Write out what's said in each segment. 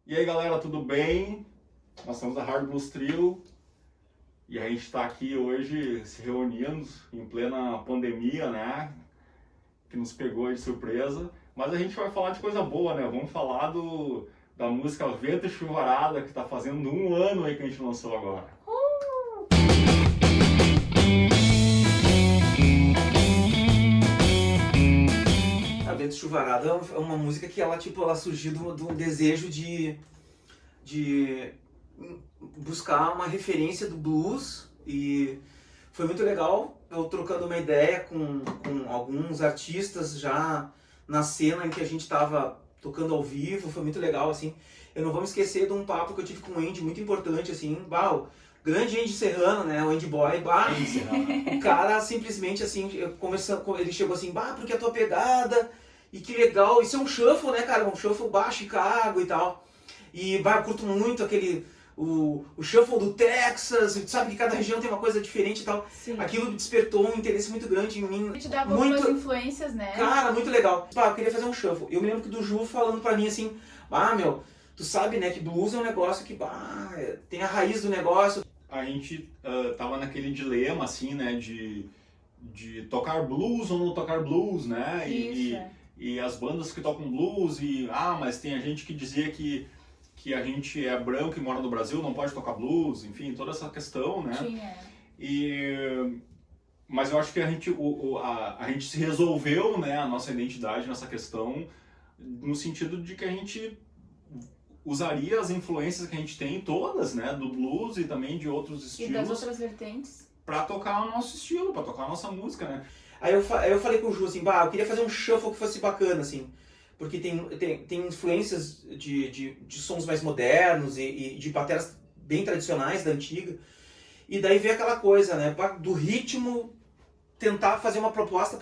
E aí galera, tudo bem? Nós somos a Hard Blues Trio e a gente está aqui hoje se reunindo em plena pandemia, né? Que nos pegou de surpresa. Mas a gente vai falar de coisa boa, né? Vamos falar da música Vento e Chuvarada, que está fazendo 1 ano aí que a gente lançou agora. A Vento e Chuvarada é uma música que ela surgiu de um desejo de buscar uma referência do blues, e foi muito legal eu trocando uma ideia com alguns artistas já na cena em que a gente estava tocando ao vivo. Foi muito legal, assim. Eu não vou me esquecer de um papo que eu tive com o Andy, muito importante, assim, o grande Andy Serrano, né, o Andy Boy, o cara simplesmente, assim, ele chegou assim, porque a tua pegada, e que legal, isso é um shuffle, né, cara, um shuffle baixo Chicago e tal, e eu curto muito o shuffle do Texas, sabe que cada região tem uma coisa diferente e tal. Sim. Aquilo despertou um interesse muito grande em mim. Te dava algumas influências, né? Cara, muito legal. Eu queria fazer um shuffle. Eu me lembro do Ju falando pra mim assim, tu sabe, né, que blues é um negócio que, tem a raiz do negócio. A gente tava naquele dilema, assim, né, de tocar blues ou não tocar blues, né? E as bandas que tocam blues, mas tem a gente que dizia que a gente é branco e mora no Brasil, não pode tocar blues, enfim, toda essa questão, né? Mas eu acho que a gente se resolveu, né, a nossa identidade nessa questão, no sentido de que a gente usaria as influências que a gente tem todas, né, do blues e também de outros estilos. E das outras vertentes. Pra tocar o nosso estilo, pra tocar a nossa música, né? Aí eu falei com o Ju assim, eu queria fazer um shuffle que fosse bacana, assim. Porque tem influências de sons mais modernos e de bateras bem tradicionais, da antiga. E daí veio aquela coisa, né, do ritmo, tentar fazer uma proposta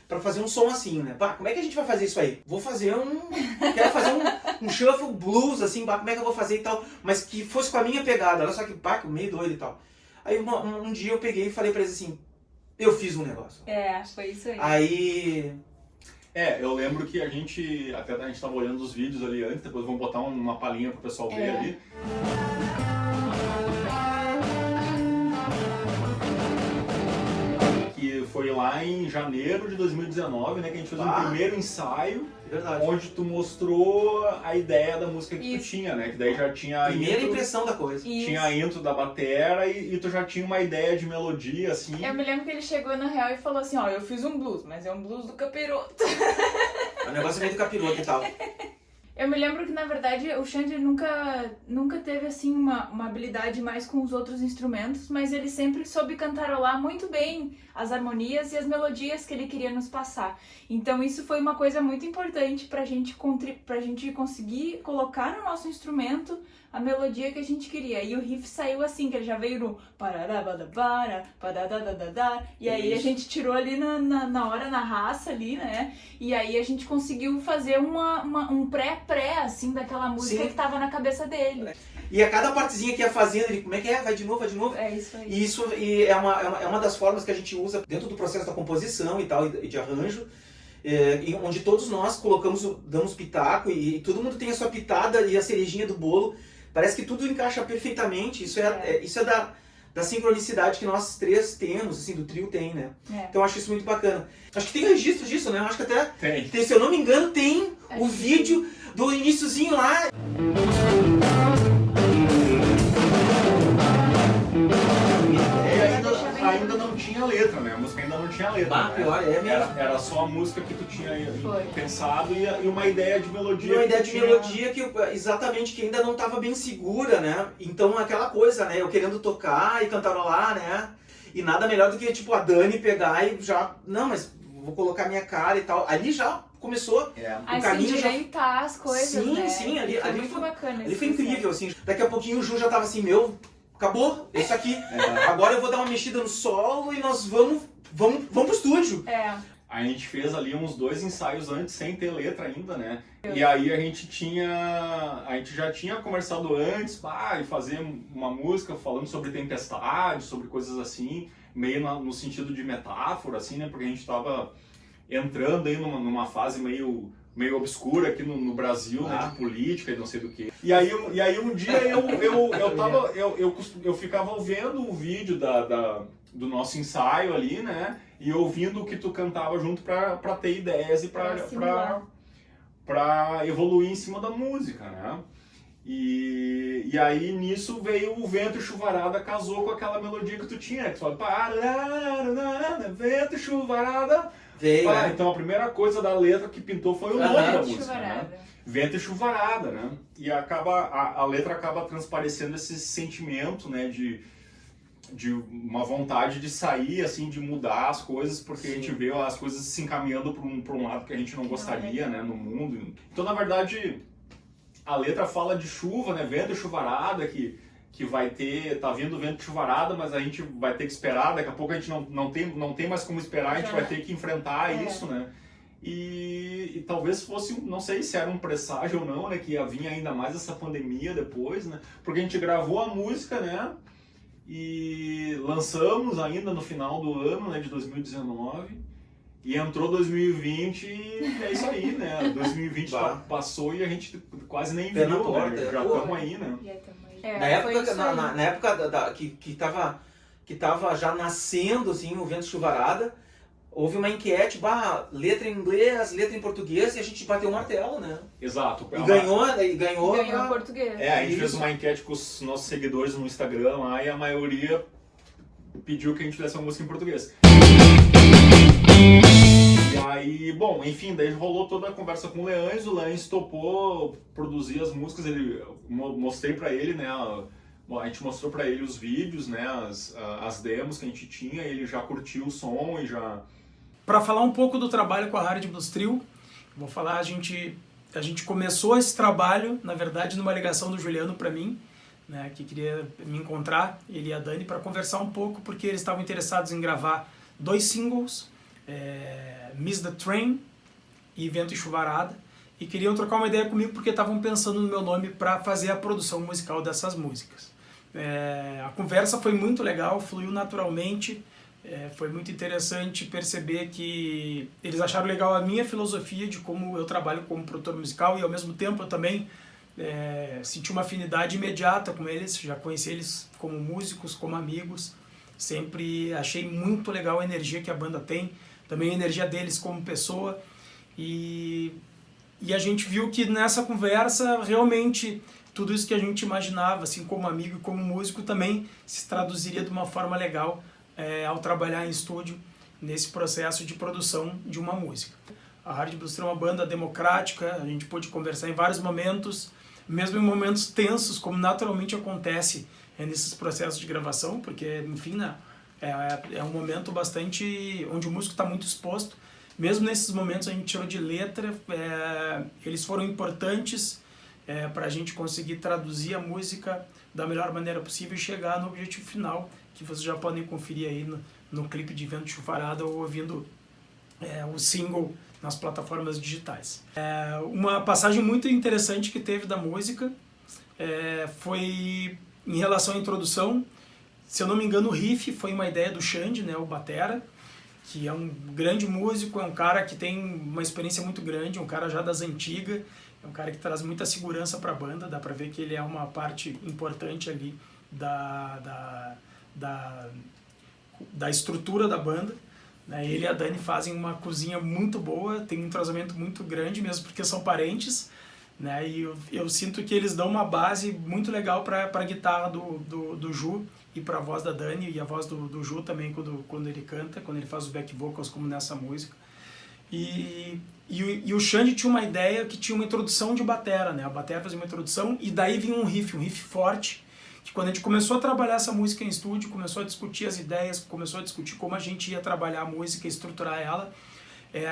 para fazer um som assim, né? Como é que a gente vai fazer isso aí? Quero fazer um shuffle blues, assim, como é que eu vou fazer e tal, mas que fosse com a minha pegada, olha só que meio doido e tal. Aí um dia eu peguei e falei pra eles assim, eu fiz um negócio. Foi isso aí. Aí... eu lembro que a gente tava olhando os vídeos ali antes, depois vamos botar uma palhinha pro pessoal ver ali. Que foi lá em janeiro de 2019, né, que a gente fez um primeiro ensaio, onde tu mostrou a ideia da música que tu tinha, né, que daí já tinha a primeira impressão da coisa. Tinha a intro da batera e tu já tinha uma ideia de melodia, assim. Eu me lembro que ele chegou na real e falou assim, eu fiz um blues, mas é um blues do capiroto. É um negócio meio do capiroto e tal. Eu me lembro que, na verdade, o Xande nunca teve, assim, uma habilidade mais com os outros instrumentos, mas ele sempre soube cantarolar muito bem as harmonias e as melodias que ele queria nos passar. Então isso foi uma coisa muito importante pra gente conseguir colocar no nosso instrumento a melodia que a gente queria. E o riff saiu assim, que ele já veio no pararabadabara, padadadadadá, e aí a gente tirou ali na hora, na raça ali, né? E aí a gente conseguiu fazer um pré, assim, daquela música que tava na cabeça dele. E a cada partezinha que ia fazendo, ele, como é que é? Vai de novo, vai de novo. É isso aí. E isso é uma das formas que a gente usa dentro do processo da composição e tal, e de arranjo, onde todos nós damos pitaco, e todo mundo tem a sua pitada e a cerejinha do bolo. Parece que tudo encaixa perfeitamente. Isso é da sincronicidade que nós três temos, assim, do trio tem, né? Então eu acho isso muito bacana. Acho que tem registro disso, né? Eu acho que até, tem, se eu não me engano, tem o vídeo do iniciozinho lá. Ainda não tinha letra, né? A música ainda não tinha letra. Pior, mesmo. Era só a música que tu tinha pensado e uma ideia de melodia. Uma ideia de melodia que ainda não estava bem segura, né? Então aquela coisa, né? Eu querendo tocar e cantarolar, né? E nada melhor do que, tipo, a Dani pegar e já... Não, mas vou colocar minha cara e tal. Ali já começou o caminho, já... ajeitar as coisas, né? Sim, ali foi muito bacana. Ali foi incrível, assim. Daqui a pouquinho o Ju já tava assim, acabou, isso aqui. Agora eu vou dar uma mexida no solo e nós vamos pro estúdio. A gente fez ali uns 2 ensaios antes, sem ter letra ainda, né? E aí a gente já tinha conversado antes, e fazer uma música falando sobre tempestade, sobre coisas assim, meio no sentido de metáfora, assim, né? Porque a gente tava entrando aí numa fase meio meio obscura aqui no Brasil, né, de política e não sei do que. E aí um dia eu ficava vendo o vídeo do nosso ensaio ali, né, e ouvindo o que tu cantava junto pra ter ideias e pra evoluir em cima da música, né. E aí nisso veio o Vento e Chuvarada, casou com aquela melodia que tu tinha, que tu fala, vento e chuvarada. Veio, Então a primeira coisa da letra que pintou foi o nome da música, né? Vento e Chuvarada, né? E a letra acaba transparecendo esse sentimento, né, de uma vontade de sair, assim, de mudar as coisas, porque a gente vê as coisas se encaminhando para um lado que a gente não gostaria, né, no mundo. Então, na verdade, a letra fala de chuva, né, vento e chuvarada, que vai ter, tá vindo vento e chuvarada, mas a gente vai ter que esperar, daqui a pouco a gente não tem mais como esperar, a gente vai ter que enfrentar isso, né. E talvez fosse, não sei se era um presságio ou não, né, que ia vir ainda mais essa pandemia depois, né, porque a gente gravou a música, né, e lançamos ainda no final do ano, né, de 2019, e entrou 2020 e é isso aí, né, 2020 passou e a gente quase nem viu, né, já estamos aí, né. Na época que tava já nascendo, assim, o Vento e Chuvarada, houve uma enquete, letra em inglês, letra em português, e a gente bateu o martelo, né? Exato. E ganhou em português. A gente fez uma enquete com os nossos seguidores no Instagram lá, e a maioria pediu que a gente fizesse uma música em português. E aí, bom, enfim, daí rolou toda a conversa com o Leães topou produzir as músicas, mostrei pra ele, né, a gente mostrou pra ele os vídeos, né, as demos que a gente tinha, ele já curtiu o som e já... Para falar um pouco do trabalho com a Hard Blues Trio, vou falar, a gente começou esse trabalho, na verdade, numa ligação do Juliano para mim, né, que queria me encontrar, ele e a Dani, para conversar um pouco, porque eles estavam interessados em gravar 2 singles, Miss the Train e Vento e Chuvarada, e queriam trocar uma ideia comigo porque estavam pensando no meu nome para fazer a produção musical dessas músicas. A conversa foi muito legal, fluiu naturalmente, foi muito interessante perceber que eles acharam legal a minha filosofia de como eu trabalho como produtor musical, e ao mesmo tempo eu também senti uma afinidade imediata com eles, já conheci eles como músicos, como amigos, sempre achei muito legal a energia que a banda tem, também a energia deles como pessoa, e a gente viu que nessa conversa realmente tudo isso que a gente imaginava, assim como amigo e como músico, também se traduziria de uma forma legal ao trabalhar em estúdio nesse processo de produção de uma música. A Hard Blues Trio é uma banda democrática, a gente pôde conversar em vários momentos, mesmo em momentos tensos, como naturalmente acontece nesses processos de gravação, porque, enfim, né, é um momento bastante onde o músico está muito exposto. Mesmo nesses momentos a gente tirou de letra, eles foram importantes para a gente conseguir traduzir a música da melhor maneira possível e chegar no objetivo final, que vocês já podem conferir aí no clipe de Vento e Chuvarada ou ouvindo o single nas plataformas digitais. Uma passagem muito interessante que teve da música foi em relação à introdução. Se eu não me engano, o riff foi uma ideia do Xande, né, o batera, que é um grande músico, é um cara que tem uma experiência muito grande, um cara já das antigas, é um cara que traz muita segurança para a banda, dá para ver que ele é uma parte importante ali da estrutura da banda, né? Ele e a Dani fazem uma cozinha muito boa, tem um entrosamento muito grande, mesmo porque são parentes, né? E eu sinto que eles dão uma base muito legal para a guitarra do Ju e para a voz da Dani, e a voz do Ju também quando ele canta, quando ele faz os back vocals como nessa música. E o Xande tinha uma ideia que tinha uma introdução de batera, né? A batera fazia uma introdução e daí vinha um riff forte, que quando a gente começou a trabalhar essa música em estúdio, começou a discutir as ideias, começou a discutir como a gente ia trabalhar a música, estruturar ela,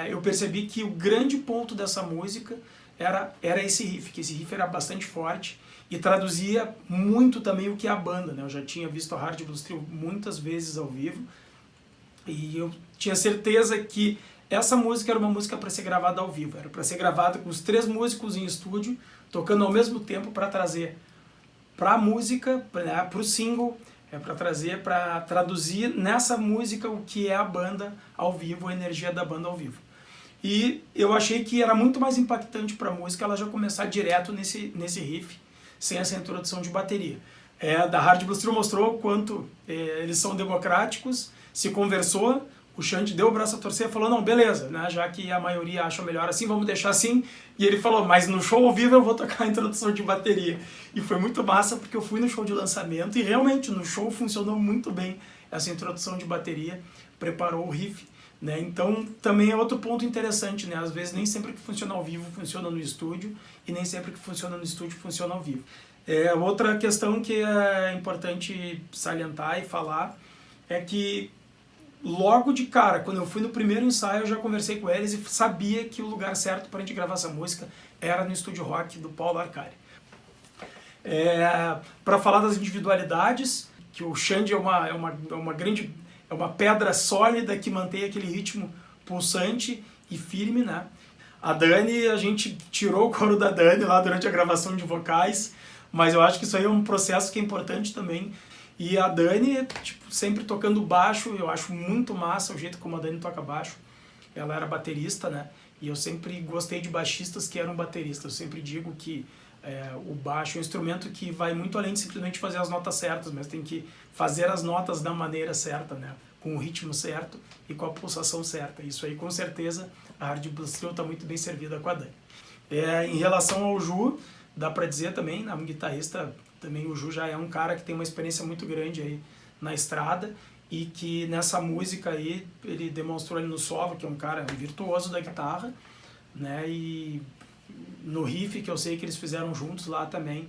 eu percebi que o grande ponto dessa música era esse riff, que esse riff era bastante forte e traduzia muito também o que é a banda, né? Eu já tinha visto a Hard Blues Trio muitas vezes ao vivo e eu tinha certeza que essa música era uma música para ser gravada ao vivo, era para ser gravada com os 3 músicos em estúdio, tocando ao mesmo tempo para trazer para a música, para o single, para traduzir nessa música o que é a banda ao vivo, a energia da banda ao vivo. E eu achei que era muito mais impactante para a música ela já começar direto nesse riff, sem essa introdução de bateria. Da Hard Blues Trio mostrou quanto eles são democráticos, se conversou, o Xande deu o braço a torcer e falou, não, beleza, né, já que a maioria acha melhor assim, vamos deixar assim. E ele falou, mas no show ao vivo eu vou tocar a introdução de bateria. E foi muito massa, porque eu fui no show de lançamento e realmente no show funcionou muito bem essa introdução de bateria, preparou o riff. Né? Então também é outro ponto interessante, né? Às vezes nem sempre que funciona ao vivo funciona no estúdio e nem sempre que funciona no estúdio funciona ao vivo. Outra questão que é importante salientar e falar é que logo de cara, quando eu fui no primeiro ensaio, eu já conversei com eles e sabia que o lugar certo para a gente gravar essa música era no Estúdio Rock do Paulo Arcari. Para falar das individualidades, que o Xande é uma pedra sólida que mantém aquele ritmo pulsante e firme, né? A Dani, a gente tirou o coro da Dani lá durante a gravação de vocais, mas eu acho que isso aí é um processo que é importante também. E a Dani, tipo, sempre tocando baixo, eu acho muito massa o jeito como a Dani toca baixo. Ela era baterista, né? E eu sempre gostei de baixistas que eram bateristas. Eu sempre digo que o baixo é um instrumento que vai muito além de simplesmente fazer as notas certas, mas tem que fazer as notas da maneira certa, né? Com o ritmo certo e com a pulsação certa. Isso aí, com certeza, a Hard Blues Trio está muito bem servida com a Dani. Em relação ao Ju, dá para dizer também, né, um guitarrista, também o Ju já é um cara que tem uma experiência muito grande aí na estrada e que nessa música aí ele demonstrou ali no solo, que é um cara virtuoso da guitarra, né? E no riff que eu sei que eles fizeram juntos lá também,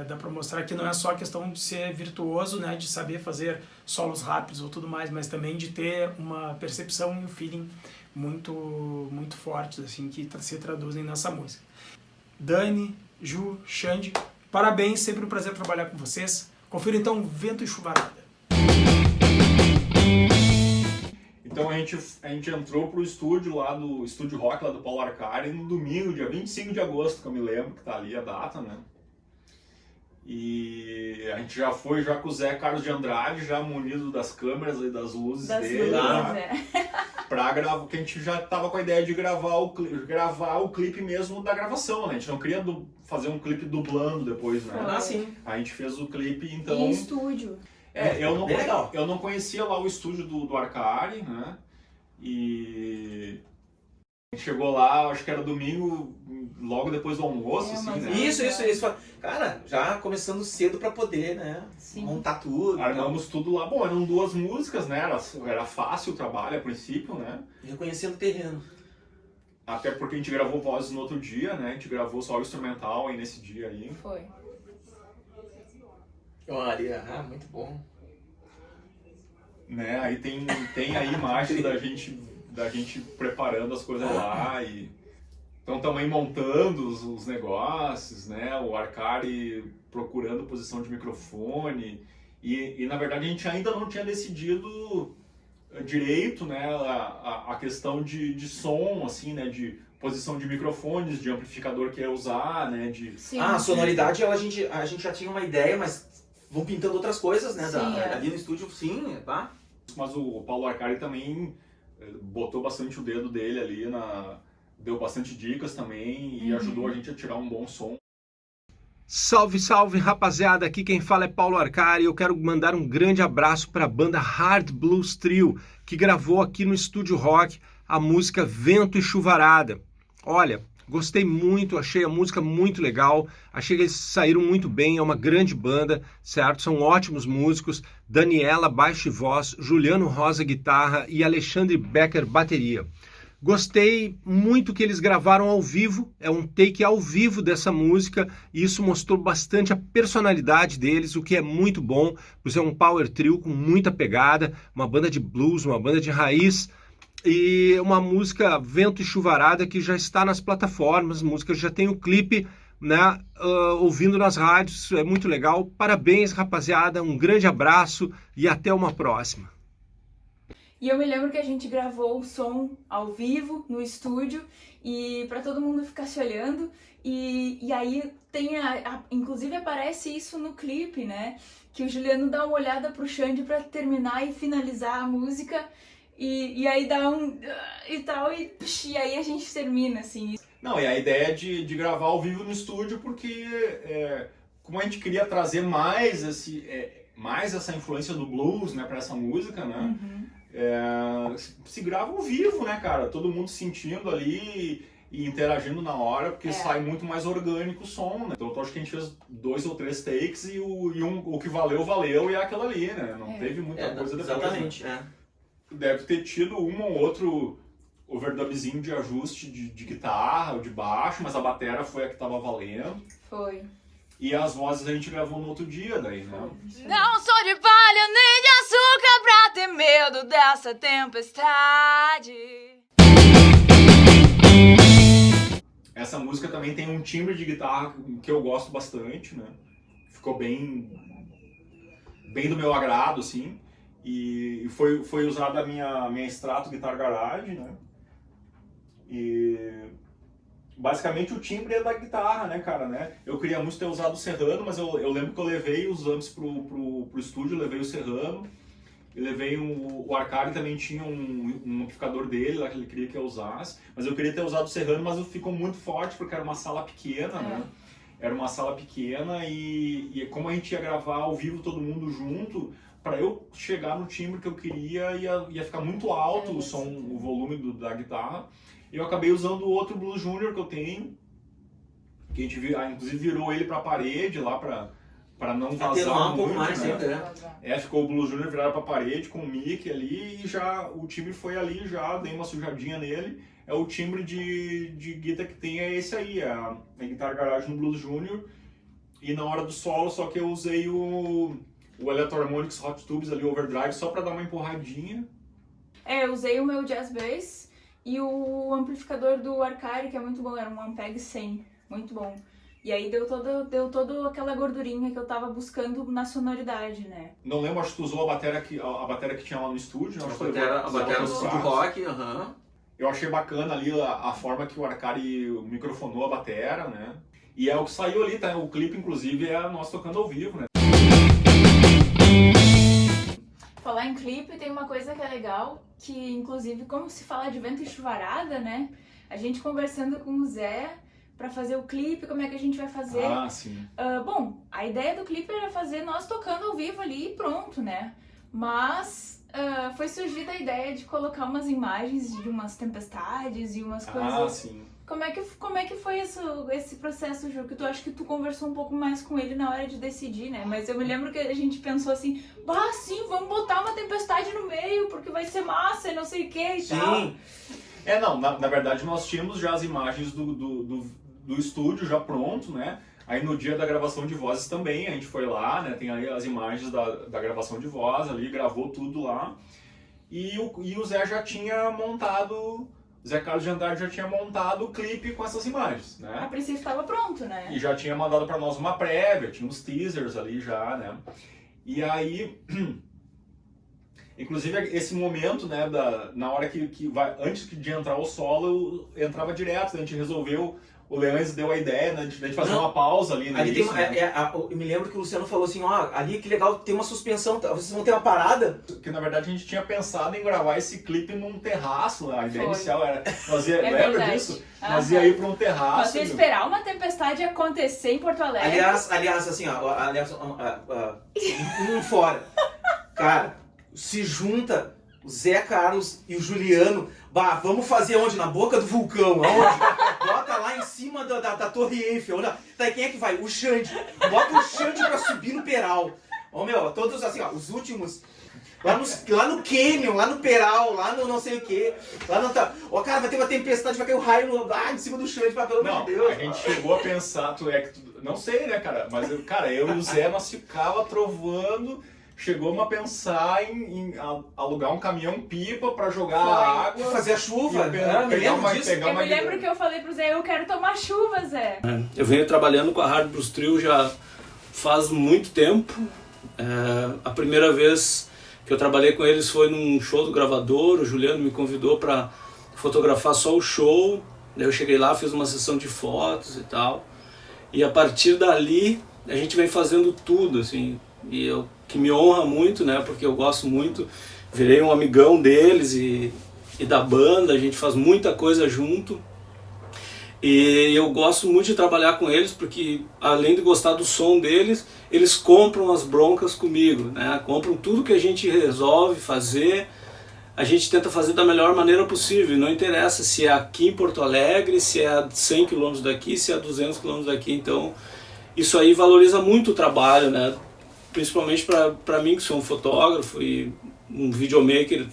dá para mostrar que não é só questão de ser virtuoso, né, de saber fazer solos rápidos ou tudo mais, mas também de ter uma percepção e um feeling muito, muito fortes, assim, que se traduzem nessa música. Dani, Ju, Xande, parabéns, sempre um prazer trabalhar com vocês. Confira então Vento e Chuvarada. Então a gente entrou pro estúdio lá do Estúdio Rock, lá do Paulo Arcari, no domingo, dia 25 de agosto, que eu me lembro, que tá ali a data, né? E a gente já foi já com o Zé Carlos de Andrade, já munido das câmeras e das luzes dele, pra gravar, porque a gente já tava com a ideia de gravar o clipe mesmo da gravação, né? A gente não queria fazer um clipe dublando depois, né? Ah, sim. A gente fez o clipe, então... Em estúdio. Eu não conhecia lá o estúdio do Arcari, né? E a gente chegou lá, acho que era domingo, logo depois do almoço, assim, né? Isso. Cara, já começando cedo pra poder, né? Sim. Montar tudo. Armamos tudo lá. Bom, eram 2 músicas, né? Era fácil o trabalho a princípio, né? Reconhecendo o terreno. Até porque a gente gravou vozes no outro dia, né? A gente gravou só o instrumental aí nesse dia aí. Foi. Olha, muito bom. Né? Aí tem a imagem da gente preparando as coisas lá e... Então também montando os negócios, né? O Arcari procurando posição de microfone e na verdade a gente ainda não tinha decidido direito, né? A questão de som, assim, né? De posição de microfones, de amplificador que ia usar, né? Sim. A sonoridade a gente já tinha uma ideia, mas vão pintando outras coisas, né? Sim, ali no estúdio, sim, tá? Mas o Paulo Arcari também botou bastante o dedo dele ali deu bastante dicas também e ajudou a gente a tirar um bom som. Salve, salve, rapaziada! Aqui quem fala é Paulo Arcari e eu quero mandar um grande abraço para a banda Hard Blues Trio, que gravou aqui no Estúdio Rock a música Vento e Chuvarada. Olha, gostei muito, achei a música muito legal, achei que eles saíram muito bem, é uma grande banda, certo? São ótimos músicos, Daniela, baixo e voz, Juliano Rosa, guitarra e Alexandre Becker, bateria. Gostei muito que eles gravaram ao vivo, é um take ao vivo dessa música e isso mostrou bastante a personalidade deles, o que é muito bom, pois é um power trio com muita pegada, uma banda de blues, uma banda de raiz e uma música Vento e Chuvarada que já está nas plataformas, a música já tem o clipe, né, ouvindo nas rádios, é muito legal. Parabéns, rapaziada, um grande abraço e até uma próxima. E eu me lembro que a gente gravou o som ao vivo no estúdio e para todo mundo ficar se olhando e aí tem inclusive aparece isso no clipe, né? Que o Juliano dá uma olhada pro Xande para terminar e finalizar a música e aí dá um e tal, e aí a gente termina, assim. Não, e a ideia de gravar ao vivo no estúdio, porque como a gente queria trazer mais, mais essa influência do blues, né, para essa música, né? Se grava ao vivo, né, cara? Todo mundo sentindo ali e interagindo na hora, porque sai muito mais orgânico o som, né? Então eu acho que a gente fez 2 ou 3 takes e o que valeu e é aquilo ali, né? Não teve muita coisa depois. Exatamente, né? Deve ter tido um ou outro overdubzinho de ajuste de guitarra ou de baixo, mas a batera foi a que tava valendo. Foi. E as vozes a gente gravou no outro dia daí, né? Não sou de palha nem de açúcar pra ter medo dessa tempestade. Essa música também tem um timbre de guitarra que eu gosto bastante, né? Ficou bem do meu agrado, assim. E foi usada a minha Strato Guitar Garage, né? E basicamente o timbre é da guitarra, né, cara, né? Eu queria muito ter usado o Serrano, mas eu lembro que eu levei os amps pro estúdio, eu levei o Serrano. E levei o Arcari também tinha um amplificador dele lá que ele queria que eu usasse. Mas eu queria ter usado o Serrano, mas ficou muito forte porque era uma sala pequena, né? Era uma sala pequena e como a gente ia gravar ao vivo todo mundo junto, para eu chegar no timbre que eu queria ia ficar muito alto o som, o volume da guitarra. E eu acabei usando o outro Blues Junior que eu tenho, que a gente inclusive virou ele para a parede lá para não vazar muito, mais né? ainda, né? Ficou o Blues Junior virado para a parede com o mic ali e já o timbre foi ali, já dei uma sujadinha nele. O timbre de guitarra que tem é esse aí, a Guitar Garage no Blues Junior. E na hora do solo, só que eu usei o Electro-Harmonix Hot Tubes ali, o Overdrive, só para dar uma empurradinha. Eu usei o meu Jazz Bass e o amplificador do Arcari, que é muito bom, era um Ampeg 100, muito bom. E aí deu toda aquela gordurinha que eu tava buscando na sonoridade, né? Não lembro, acho que tu usou a bateria que tinha lá no estúdio. A bateria do Estúdio Rock, Eu achei bacana ali a forma que o Arcari microfonou a bateria, né? E é o que saiu ali, tá? O clipe, inclusive, é nós tocando ao vivo, né? Falar em clipe, tem uma coisa que é legal, que inclusive, como se fala de vento e chuvarada, né? A gente conversando com o Zé pra fazer o clipe, como é que a gente vai fazer. Sim. Bom, a ideia do clipe era fazer nós tocando ao vivo ali e pronto, né? Mas foi surgida a ideia de colocar umas imagens de umas tempestades e umas coisas. Sim. Como é que foi esse processo, Ju? Que tu acha que tu conversou um pouco mais com ele na hora de decidir, né? Mas eu me lembro que a gente pensou assim, sim, vamos botar uma tempestade no meio, porque vai ser massa e não sei o que e tal. Não, na verdade nós tínhamos já as imagens do estúdio já pronto, né? Aí no dia da gravação de vozes também, a gente foi lá, né? Tem aí as imagens da gravação de voz ali, gravou tudo lá. E o Zé já tinha montado... Zé Carlos de Andrade já tinha montado o clipe com essas imagens, né? A princípio estava pronto, né? E já tinha mandado para nós uma prévia, tinha uns teasers ali já, né? E aí, inclusive esse momento, né, na hora que vai, antes de entrar o solo, eu entrava direto, a gente resolveu, o Leões deu a ideia, né, de fazer uma pausa ali no início, eu me lembro que o Luciano falou assim, ali que legal, tem uma suspensão, vocês vão ter uma parada. Que na verdade a gente tinha pensado em gravar esse clipe num terraço, a ideia inicial era, lembra verdade. disso? Nós ia ir para um terraço. Nós ia esperar uma tempestade acontecer em Porto Alegre. Aliás, assim, fora, cara, se junta o Zé Carlos e o Juliano, vamos fazer onde? Na boca do vulcão, aonde? Bota lá em cima da Torre Eiffel, daí quem é que vai? O Xande, bota o Xande pra subir no Peral, todos assim, os últimos, lá no Canyon, lá no Peral, lá no não sei o que, cara, vai ter uma tempestade, vai cair um raio em cima do Xande, pelo amor de Deus. A gente chegou a pensar, não sei, né, cara, mas eu e o Zé, nós ficava trovando. Chegou a pensar em alugar um caminhão-pipa para jogar água. Fazer a chuva. Eu me lembro que eu falei pro Zé, eu quero tomar chuva, Zé. Eu venho trabalhando com a Hard Blues Trio já faz muito tempo. A primeira vez que eu trabalhei com eles foi num show do gravador. O Juliano me convidou para fotografar só o show. Daí eu cheguei lá, fiz uma sessão de fotos e tal. E a partir dali, a gente vem fazendo tudo, assim. Que me honra muito, né, porque eu gosto muito virei um amigão deles e da banda, a gente faz muita coisa junto. E eu gosto muito de trabalhar com eles porque, além de gostar do som deles, eles compram as broncas comigo, né? Compram tudo que a gente resolve fazer, a gente tenta fazer da melhor maneira possível. Não interessa se é aqui em Porto Alegre, se é a 100 km daqui, se é a 200 km daqui. Então, isso aí valoriza muito o trabalho, né? Principalmente para mim, que sou um fotógrafo e um videomaker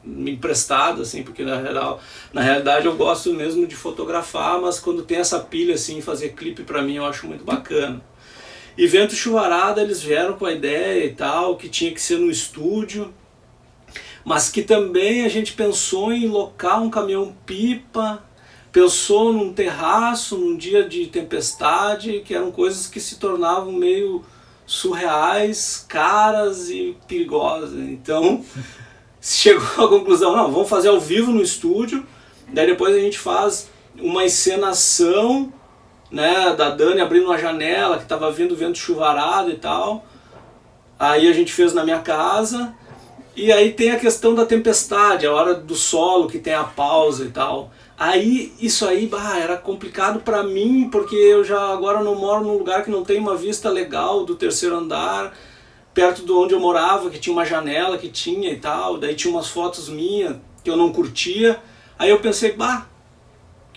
emprestado, assim, porque na realidade eu gosto mesmo de fotografar, mas quando tem essa pilha, assim, fazer clipe para mim eu acho muito bacana. E Vento Chuvarada, eles vieram com a ideia e tal, que tinha que ser no estúdio, mas que também a gente pensou em locar um caminhão-pipa, pensou num terraço, num dia de tempestade, que eram coisas que se tornavam meio surreais, caras e perigosas. Então chegou à conclusão, não, vamos fazer ao vivo no estúdio, daí depois a gente faz uma encenação, né, da Dani abrindo uma janela, que estava vindo vento chuvarado e tal. Aí a gente fez na minha casa, e aí tem a questão da tempestade, a hora do solo, que tem a pausa e tal. Aí, isso aí, era complicado para mim, porque eu já agora não moro num lugar que não tem uma vista legal do terceiro andar, perto de onde eu morava, que tinha uma janela que tinha e tal, daí tinha umas fotos minhas que eu não curtia. Aí eu pensei,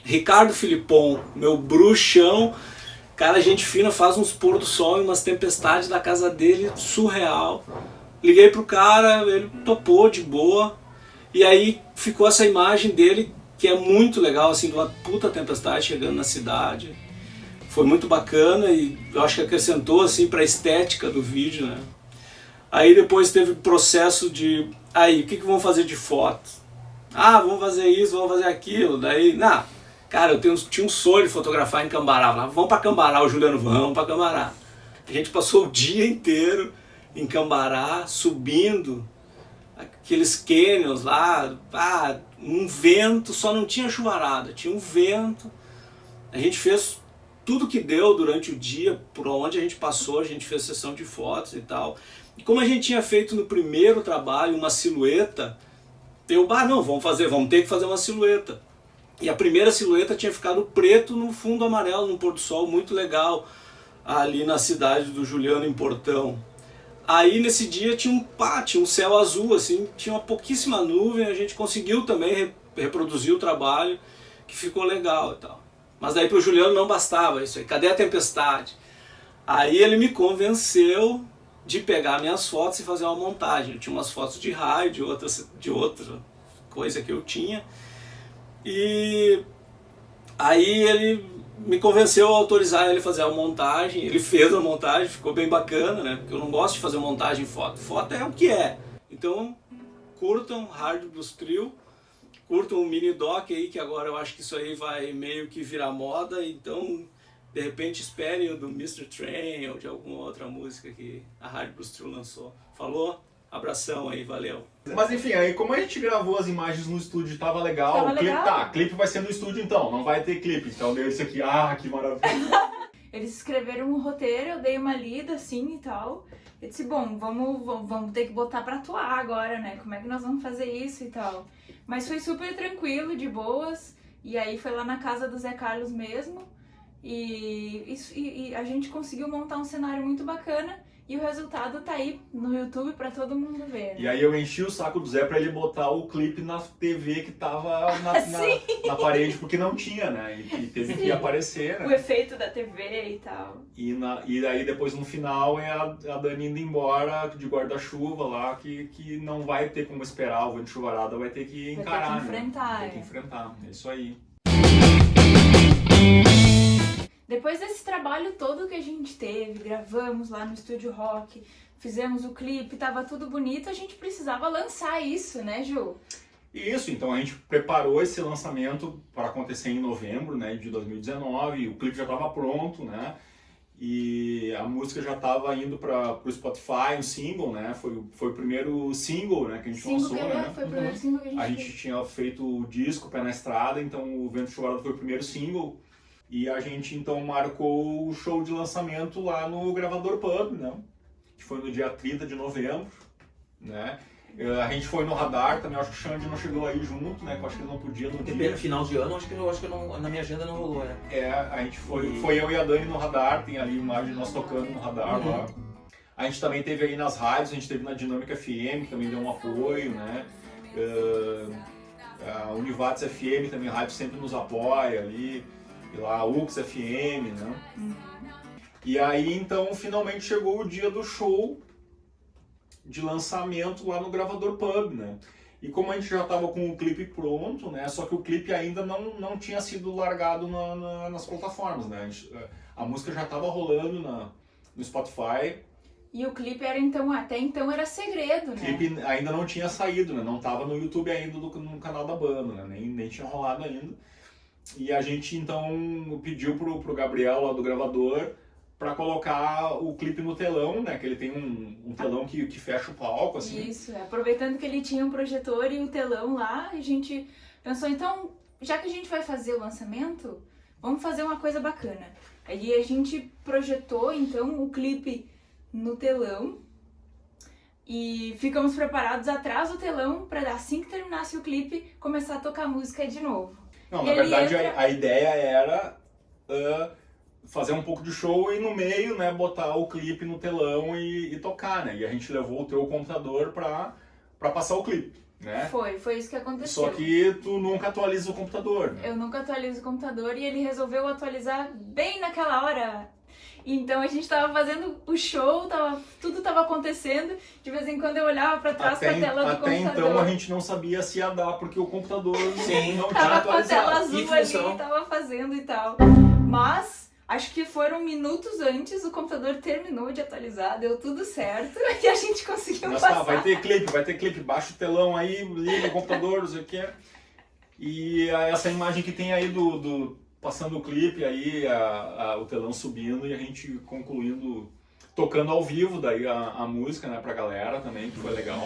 Ricardo Filipon, meu bruxão, cara, gente fina, faz uns pôr do sol e umas tempestades da casa dele, surreal. Liguei pro cara, ele topou de boa, e aí ficou essa imagem dele, que é muito legal, assim, de uma puta tempestade chegando na cidade. Foi muito bacana e eu acho que acrescentou, assim, pra estética do vídeo, né? Aí depois teve o processo de, o que vamos fazer de foto? Vamos fazer isso, vamos fazer aquilo. Daí, cara, eu tinha um sonho de fotografar em Cambará. Vamos pra Cambará, o Juliano, vamos pra Cambará. A gente passou o dia inteiro em Cambará, subindo aqueles canyons lá, um vento, só não tinha chuvarada, tinha um vento. A gente fez tudo que deu durante o dia, por onde a gente passou, a gente fez sessão de fotos e tal. E como a gente tinha feito no primeiro trabalho uma silhueta, vamos ter que fazer uma silhueta. E a primeira silhueta tinha ficado preto no fundo amarelo, num pôr do sol muito legal, ali na cidade do Juliano, em Portão. Aí nesse dia tinha um céu azul, assim, tinha uma pouquíssima nuvem, a gente conseguiu também reproduzir o trabalho, que ficou legal e tal. Mas daí pro Juliano não bastava isso aí, cadê a tempestade? Aí ele me convenceu de pegar minhas fotos e fazer uma montagem. Eu tinha umas fotos de raio, de outra coisa que eu tinha. E aí ele me convenceu a autorizar ele a fazer a montagem. Ele fez a montagem, ficou bem bacana, né? Porque eu não gosto de fazer montagem em foto. Foto é o que é. Então, curtam Hard Blues Trio, curtam o mini doc aí, que agora eu acho que isso aí vai meio que virar moda. Então, de repente, esperem o do Mr. Train ou de alguma outra música que a Hard Blues Trio lançou. Falou? Abração aí, valeu. Mas enfim, aí como a gente gravou as imagens no estúdio, tava legal. Tava O clipe, legal. Clipe vai ser no estúdio então, não vai ter clipe. Então deu isso aqui, que maravilha. Eles escreveram um roteiro, eu dei uma lida assim e tal. Eu disse, vamos ter que botar pra atuar agora, né? Como é que nós vamos fazer isso e tal. Mas foi super tranquilo, de boas. E aí foi lá na casa do Zé Carlos mesmo. E a gente conseguiu montar um cenário muito bacana. E o resultado tá aí no YouTube pra todo mundo ver. Né? E aí eu enchi o saco do Zé pra ele botar o clipe na TV que tava na parede, porque não tinha, né? E teve que aparecer, né? O efeito da TV e tal. E aí depois no final é a Dani indo embora de guarda-chuva lá, que não vai ter como esperar o vento chuvarada, vai ter que encarar, vai ter que enfrentar, Vai ter que enfrentar, é isso aí. Depois desse trabalho todo que a gente teve, gravamos lá no Estúdio Rock, fizemos o clipe, tava tudo bonito, a gente precisava lançar isso, né, Ju? Isso, então a gente preparou esse lançamento para acontecer em novembro, né, de 2019, o clipe já estava pronto, né, e a música já estava indo para o Spotify, um single, né, foi o primeiro single, né, que a gente lançou, né. Foi o primeiro single que A gente tinha feito o disco Pé na Estrada, então o Vento Chuvarada foi o primeiro single. E a gente então marcou o show de lançamento lá no Gravador Pub, né? Que foi no dia 30 de novembro, né? A gente foi no Radar também, acho que o Xande não chegou aí junto, né? Que eu acho que ele não podia no dia. Final de ano, acho que na minha agenda não rolou, né? A gente foi eu e a Dani no Radar, tem ali imagem de nós tocando no Radar lá. A gente também teve aí nas rádios, a gente teve na Dinâmica FM, que também deu um apoio, né? A Univates FM também, a rádio sempre nos apoia ali, e lá a UX FM, né? E aí então finalmente chegou o dia do show de lançamento lá no Gravador Pub, né? E como a gente já estava com o clipe pronto, né? Só que o clipe ainda não tinha sido largado nas plataformas, né? A música já estava rolando no Spotify. E o clipe era até então era segredo, né? O clipe ainda não tinha saído, né? Não estava no YouTube ainda no canal da banda, né? Nem tinha rolado ainda. E a gente então pediu pro Gabriel lá do gravador para colocar o clipe no telão, né? Que ele tem um telão que fecha o palco, assim. Isso, aproveitando que ele tinha um projetor e o telão lá, a gente pensou, então, já que a gente vai fazer o lançamento, vamos fazer uma coisa bacana. Aí a gente projetou, então, o clipe no telão e ficamos preparados atrás do telão para assim que terminasse o clipe, começar a tocar música de novo. Não, na verdade a ideia era fazer um pouco de show e no meio, né, botar o clipe no telão e tocar, né? E a gente levou o teu computador pra passar o clipe, né? Foi isso que aconteceu. Só que tu nunca atualiza o computador, né? Eu nunca atualizo o computador e ele resolveu atualizar bem naquela hora. Então a gente tava fazendo o show, tudo tava acontecendo, de vez em quando eu olhava pra trás pra tela do computador. Até então a gente não sabia se ia dar, porque o computador não tinha tava com a tela atualizado. azul ali, tava fazendo e tal. Mas acho que foram minutos antes, o computador terminou de atualizar, deu tudo certo e a gente conseguiu passar. Vai ter clipe, baixa o telão aí, liga o computador, não sei o que. E essa imagem que tem aí passando o clipe, aí o telão subindo e a gente concluindo, tocando ao vivo daí a música, né, pra galera também, que foi legal.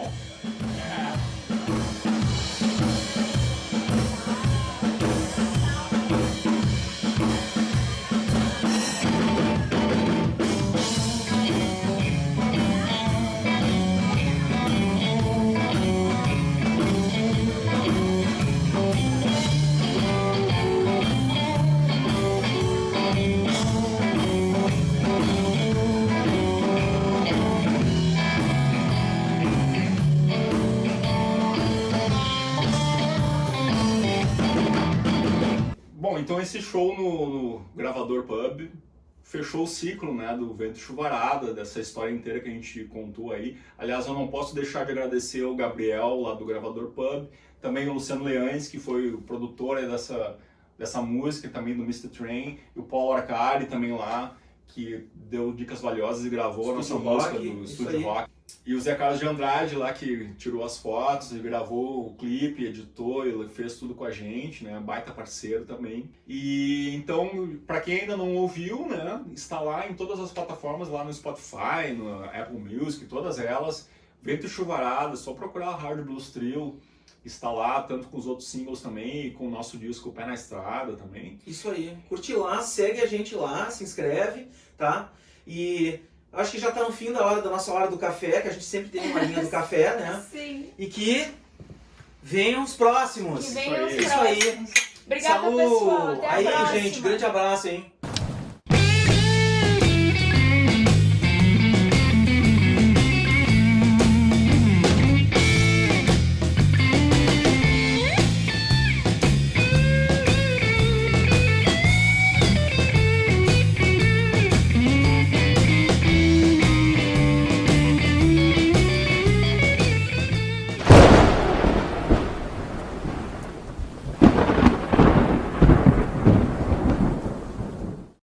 Então esse show no Gravador Pub fechou o ciclo, né, do Vento e Chuvarada, dessa história inteira que a gente contou aí. Aliás, eu não posso deixar de agradecer o Gabriel lá do Gravador Pub, também o Luciano Leães, que foi o produtor aí dessa música, também do Mr. Train, e o Paulo Arcari também lá, que deu dicas valiosas e gravou a nossa música do Estúdio Rock. E o Zé Carlos de Andrade lá, que tirou as fotos e gravou o clipe, editou, ele fez tudo com a gente, né? Baita parceiro também. E então, para quem ainda não ouviu, né? Está lá em todas as plataformas, lá no Spotify, no Apple Music, todas elas. Vento e Chuvarada, só procurar Hard Blues Trio. Está lá, tanto com os outros singles também, e com o nosso disco Pé na Estrada também. Isso aí. Curte lá, segue a gente lá, se inscreve, tá? E acho que já tá no fim da nossa hora do café, que a gente sempre tem uma linha do café, né? Sim. E que venham os próximos. Que venham os próximos. Isso aí. Obrigada, Saúde. pessoal. Até a aí, próxima. gente, grande abraço, hein?